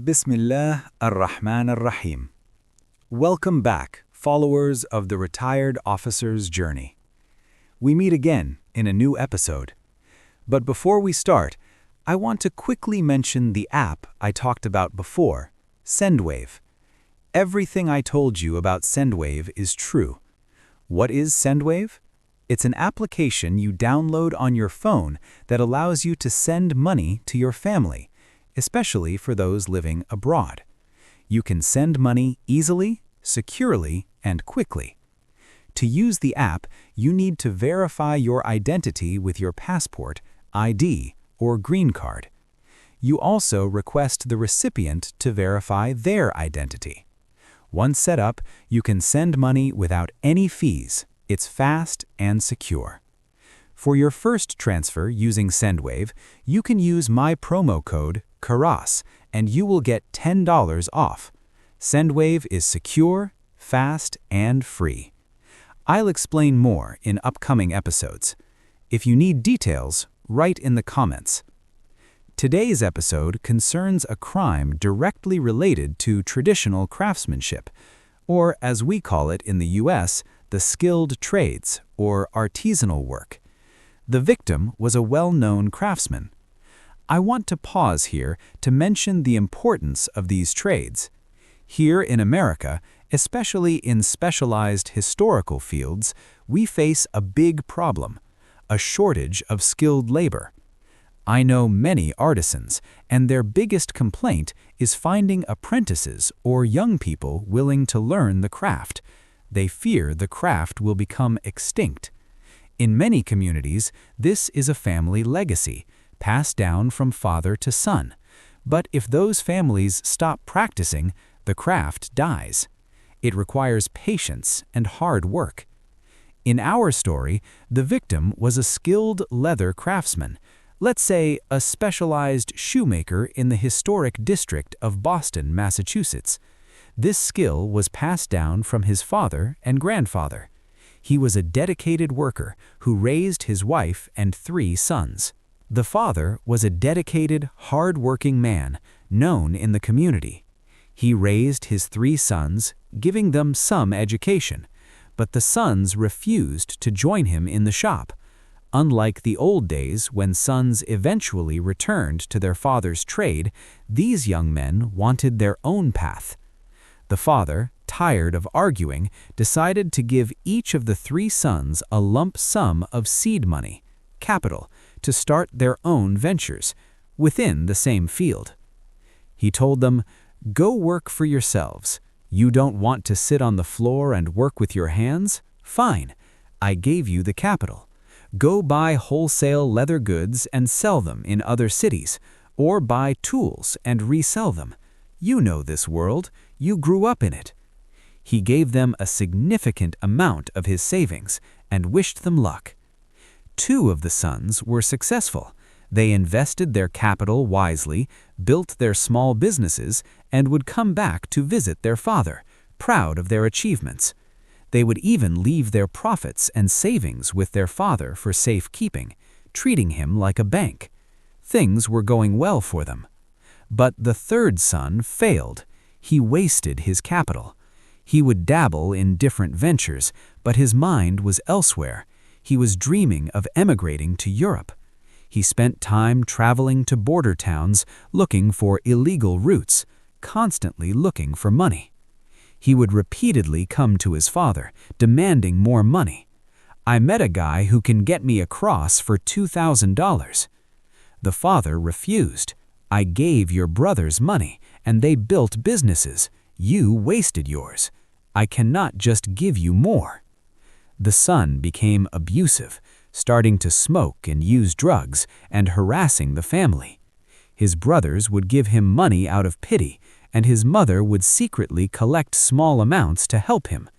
Bismillah ar-Rahman ar-Rahim. Welcome back, followers of the Retired Officer's Journey. We meet again in a new episode. But before we start, I want to quickly mention the app I talked about before, Sendwave. Everything I told you about Sendwave is true. What is Sendwave? It's an application you download on your phone that allows you to send money to your family, especially for those living abroad. You can send money easily, securely, and quickly. To use the app, you need to verify your identity with your passport, ID, or green card. You also request the recipient to verify their identity. Once set up, you can send money without any fees. It's fast and secure. For your first transfer using Sendwave, you can use my promo code Karras, and you will get $10 off. Sendwave is secure, fast, and free. I'll explain more in upcoming episodes. If you need details, write in the comments. Today's episode concerns a crime directly related to traditional craftsmanship, or as we call it in the US, the skilled trades, or artisanal work. The victim was a well-known craftsman. I want to pause here to mention the importance of these trades. Here in America, especially in specialized historical fields, we face a big problem, a shortage of skilled labor. I know many artisans, and their biggest complaint is finding apprentices or young people willing to learn the craft. They fear the craft will become extinct. In many communities, this is a family legacy, passed down from father to son. But if those families stop practicing, the craft dies. It requires patience and hard work. In our story, the victim was a skilled leather craftsman, let's say a specialized shoemaker in the historic district of Boston, Massachusetts. This skill was passed down from his father and grandfather. He was a dedicated worker who raised his wife and 3 sons. The father was a dedicated, hard-working man known in the community. He raised his 3 sons, giving them some education, but the sons refused to join him in the shop. Unlike the old days when sons eventually returned to their father's trade, these young men wanted their own path. The father, tired of arguing, decided to give each of the 3 sons a lump sum of seed money, capital, to start their own ventures, within the same field. He told them, "Go work for yourselves. You don't want to sit on the floor and work with your hands? Fine. I gave you the capital. Go buy wholesale leather goods and sell them in other cities, or buy tools and resell them. You know this world. You grew up in it." He gave them a significant amount of his savings and wished them luck. 2 of the sons were successful. They invested their capital wisely, built their small businesses, and would come back to visit their father, proud of their achievements. They would even leave their profits and savings with their father for safekeeping, treating him like a bank. Things were going well for them. But the 3rd son failed. He wasted his capital. He would dabble in different ventures, but his mind was elsewhere. He was dreaming of emigrating to Europe. He spent time traveling to border towns looking for illegal routes, constantly looking for money. He would repeatedly come to his father, demanding more money. "I met a guy who can get me across for $2,000. The father refused. "I gave your brothers money, and they built businesses. You wasted yours. I cannot just give you more." The son became abusive, starting to smoke and use drugs and harassing the family. His brothers would give him money out of pity, and his mother would secretly collect small amounts to help him.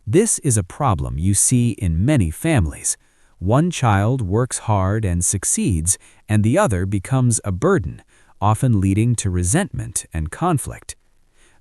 This is a problem you see in many families. One child works hard and succeeds, and the other becomes a burden, often leading to resentment and conflict.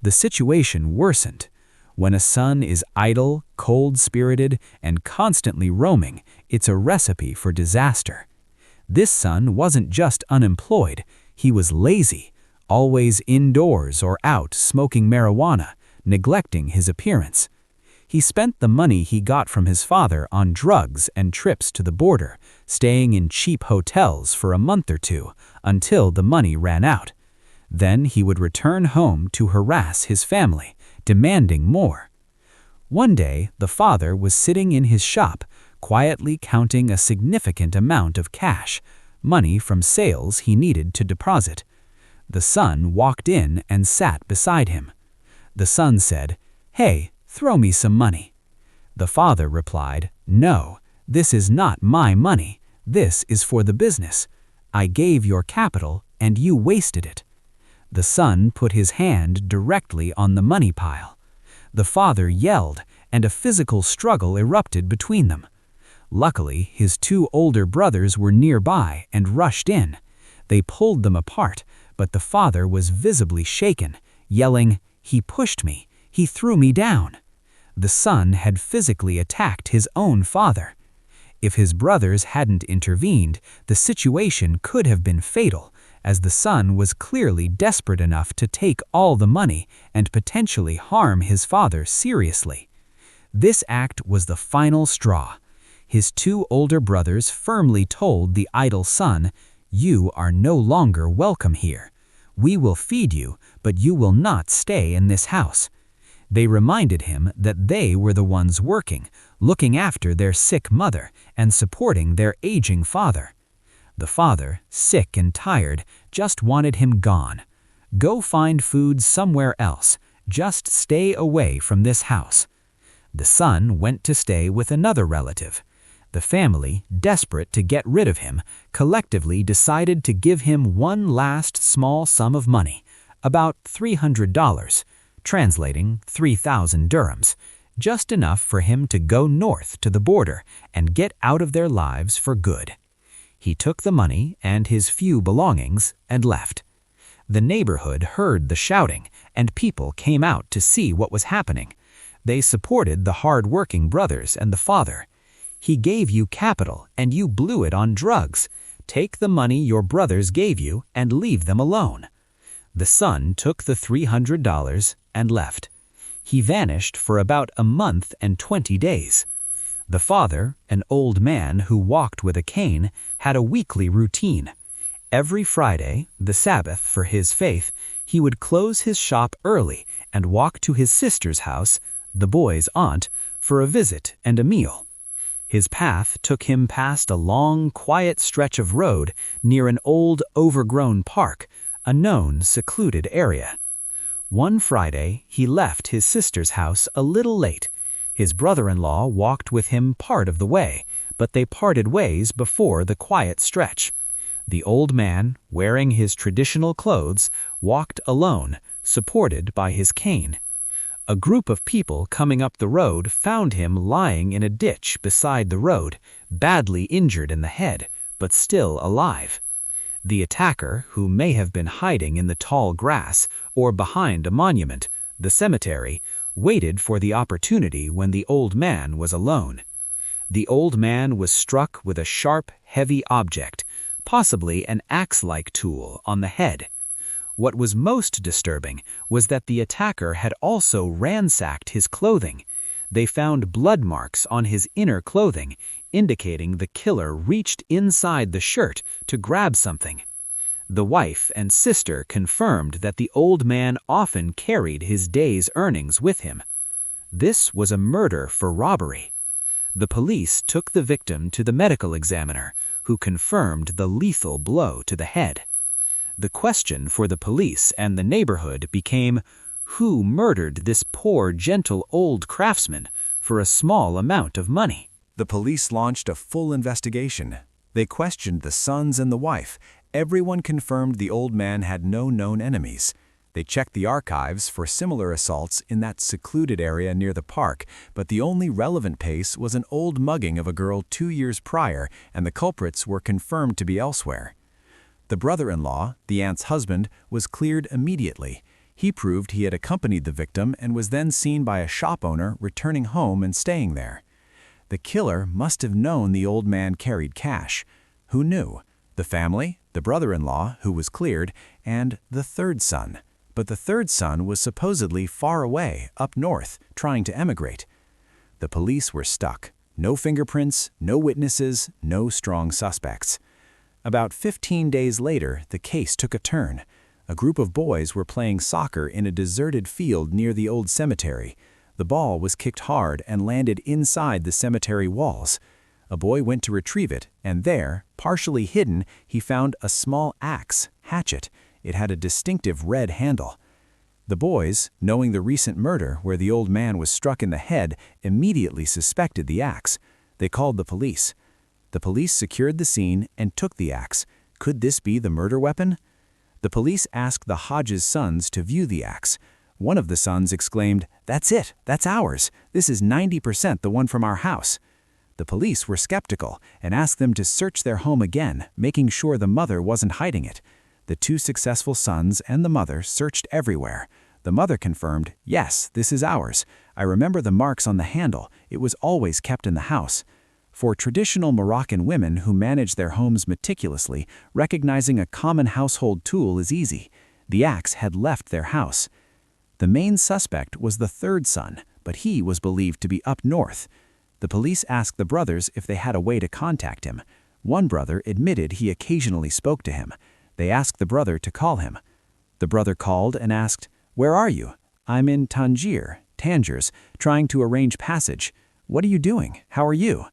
The situation worsened. When a son is idle, cold-spirited, and constantly roaming, it's a recipe for disaster. This son wasn't just unemployed, he was lazy, always indoors or out smoking marijuana, neglecting his appearance. He spent the money he got from his father on drugs and trips to the border, staying in cheap hotels for a month or two until the money ran out. Then he would return home to harass his family, demanding more. One day, the father was sitting in his shop, quietly counting a significant amount of cash, money from sales he needed to deposit. The son walked in and sat beside him. The son said, "Hey, throw me some money." The father replied, "No, this is not my money. This is for the business. I gave your capital and you wasted it." The son put his hand directly on the money pile. The father yelled, and a physical struggle erupted between them. Luckily, his two older brothers were nearby and rushed in. They pulled them apart, but the father was visibly shaken, yelling, "He pushed me. He threw me down." The son had physically attacked his own father. If his brothers hadn't intervened, the situation could have been fatal, as the son was clearly desperate enough to take all the money and potentially harm his father seriously. This act was the final straw. His two older brothers firmly told the idle son, "You are no longer welcome here. We will feed you, but you will not stay in this house." They reminded him that they were the ones working, looking after their sick mother and supporting their aging father. The father, sick and tired, just wanted him gone. "Go find food somewhere else. Just stay away from this house." The son went to stay with another relative. The family, desperate to get rid of him, collectively decided to give him one last small sum of money, about $300, translating 3,000 dirhams, just enough for him to go north to the border and get out of their lives for good. He took the money and his few belongings and left. The neighborhood heard the shouting, and people came out to see what was happening. They supported the hard-working brothers and the father. "He gave you capital and you blew it on drugs. Take the money your brothers gave you and leave them alone." The son took the $300 and left. He vanished for about a month and 20 days. The father, an old man who walked with a cane, had a weekly routine. Every Friday, the Sabbath for his faith, he would close his shop early and walk to his sister's house, the boy's aunt, for a visit and a meal. His path took him past a long, quiet stretch of road near an old, overgrown park, a known, secluded area. One Friday, he left his sister's house a little late. His brother-in-law walked with him part of the way, but they parted ways before the quiet stretch. The old man, wearing his traditional clothes, walked alone, supported by his cane. A group of people coming up the road found him lying in a ditch beside the road, badly injured in the head, but still alive. The attacker, who may have been hiding in the tall grass or behind a monument, the cemetery, waited for the opportunity when the old man was alone. The old man was struck with a sharp, heavy object, possibly an axe-like tool, on the head. What was most disturbing was that the attacker had also ransacked his clothing. They found blood marks on his inner clothing, indicating the killer reached inside the shirt to grab something. The wife and sister confirmed that the old man often carried his day's earnings with him. This was a murder for robbery. The police took the victim to the medical examiner, who confirmed the lethal blow to the head. The question for the police and the neighborhood became, who murdered this poor, gentle old craftsman for a small amount of money? The police launched a full investigation. They questioned the sons and the wife. Everyone confirmed the old man had no known enemies. They checked the archives for similar assaults in that secluded area near the park, but the only relevant case was an old mugging of a girl 2 years prior, and the culprits were confirmed to be elsewhere. The brother-in-law, the aunt's husband, was cleared immediately. He proved he had accompanied the victim and was then seen by a shop owner returning home and staying there. The killer must have known the old man carried cash. Who knew? The family, the brother-in-law, who was cleared, and the third son. But the third son was supposedly far away, up north, trying to emigrate. The police were stuck. No fingerprints, no witnesses, no strong suspects. About 15 days later, the case took a turn. A group of boys were playing soccer in a deserted field near the old cemetery. The ball was kicked hard and landed inside the cemetery walls. A boy went to retrieve it, and there, partially hidden, he found a small axe, hatchet. It had a distinctive red handle. The boys, knowing the recent murder where the old man was struck in the head, immediately suspected the axe. They called the police. The police secured the scene and took the axe. Could this be the murder weapon? The police asked the Hodges sons to view the axe. One of the sons exclaimed, "That's it, that's ours. This is 90% the one from our house." The police were skeptical and asked them to search their home again, making sure the mother wasn't hiding it. The two successful sons and the mother searched everywhere. The mother confirmed, "Yes, this is ours. I remember the marks on the handle. It was always kept in the house." For traditional Moroccan women who manage their homes meticulously, recognizing a common household tool is easy. The axe had left their house. The main suspect was the third son, but he was believed to be up north. The police asked the brothers if they had a way to contact him. One brother admitted he occasionally spoke to him. They asked the brother to call him. The brother called and asked, "Where are you?" "I'm in Tangiers, trying to arrange passage." "What are you doing? How are you?"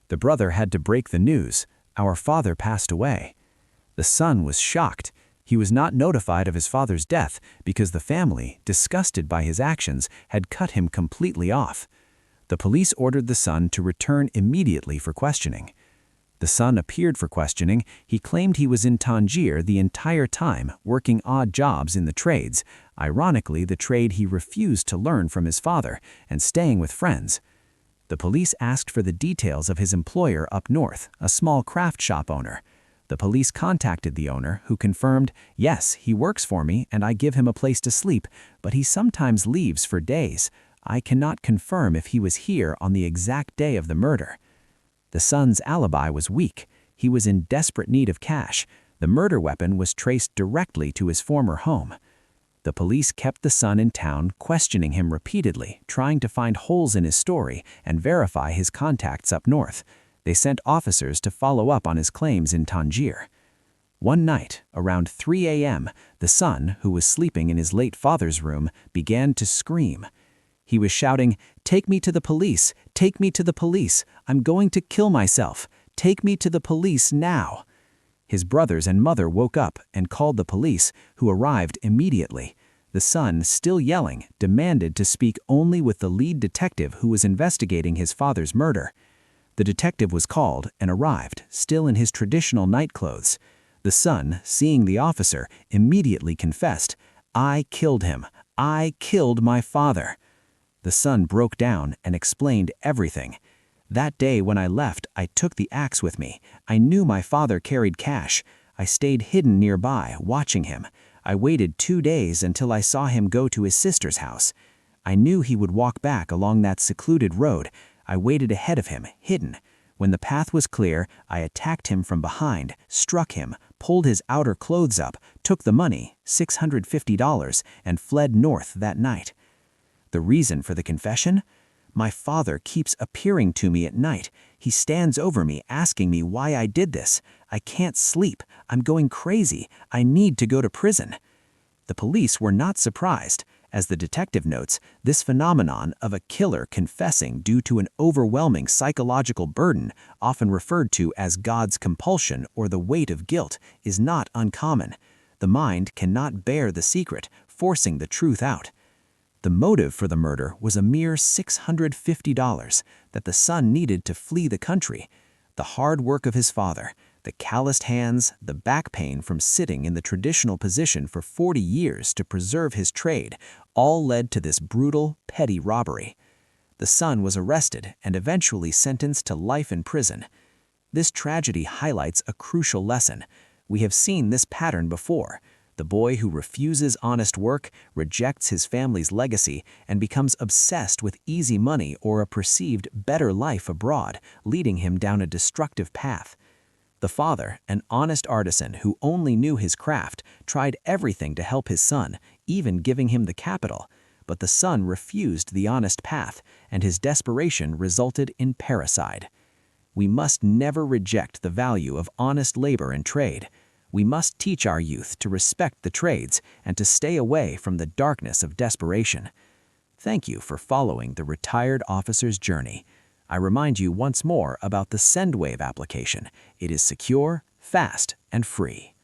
The brother had to break the news. "Our father passed away." The son was shocked. He was not notified of his father's death because the family, disgusted by his actions, had cut him completely off. The police ordered the son to return immediately for questioning. The son appeared for questioning. He claimed he was in Tangier the entire time, working odd jobs in the trades, ironically the trade he refused to learn from his father, and staying with friends. The police asked for the details of his employer up north, a small craft shop owner. The police contacted the owner, who confirmed, "Yes, he works for me and I give him a place to sleep, but he sometimes leaves for days. I cannot confirm if he was here on the exact day of the murder." The son's alibi was weak. He was in desperate need of cash. The murder weapon was traced directly to his former home. The police kept the son in town, questioning him repeatedly, trying to find holes in his story and verify his contacts up north. They sent officers to follow up on his claims in Tangier. One night, around 3 a.m., the son, who was sleeping in his late father's room, began to scream. He was shouting, "Take me to the police! Take me to the police! I'm going to kill myself! Take me to the police now!" His brothers and mother woke up and called the police, who arrived immediately. The son, still yelling, demanded to speak only with the lead detective who was investigating his father's murder. The detective was called and arrived, still in his traditional night clothes. The son, seeing the officer, immediately confessed, "I killed him. I killed my father." The son broke down and explained everything. "That day when I left, I took the axe with me. I knew my father carried cash. I stayed hidden nearby, watching him. I waited 2 days until I saw him go to his sister's house. I knew he would walk back along that secluded road. I waited ahead of him, hidden. When the path was clear, I attacked him from behind, struck him, pulled his outer clothes up, took the money, $650, and fled north that night." The reason for the confession? "My father keeps appearing to me at night. He stands over me asking me why I did this. I can't sleep. I'm going crazy. I need to go to prison." The police were not surprised. As the detective notes, this phenomenon of a killer confessing due to an overwhelming psychological burden, often referred to as God's compulsion or the weight of guilt, is not uncommon. The mind cannot bear the secret, forcing the truth out. The motive for the murder was a mere $650 that the son needed to flee the country. The hard work of his father, the calloused hands, the back pain from sitting in the traditional position for 40 years to preserve his trade, all led to this brutal, petty robbery. The son was arrested and eventually sentenced to life in prison. This tragedy highlights a crucial lesson. We have seen this pattern before. The boy who refuses honest work, rejects his family's legacy, and becomes obsessed with easy money or a perceived better life abroad, leading him down a destructive path. The father, an honest artisan who only knew his craft, tried everything to help his son, even giving him the capital. But the son refused the honest path, and his desperation resulted in parricide. We must never reject the value of honest labor and trade. We must teach our youth to respect the trades and to stay away from the darkness of desperation. Thank you for following the retired officer's journey. I remind you once more about the SendWave application. It is secure, fast, and free.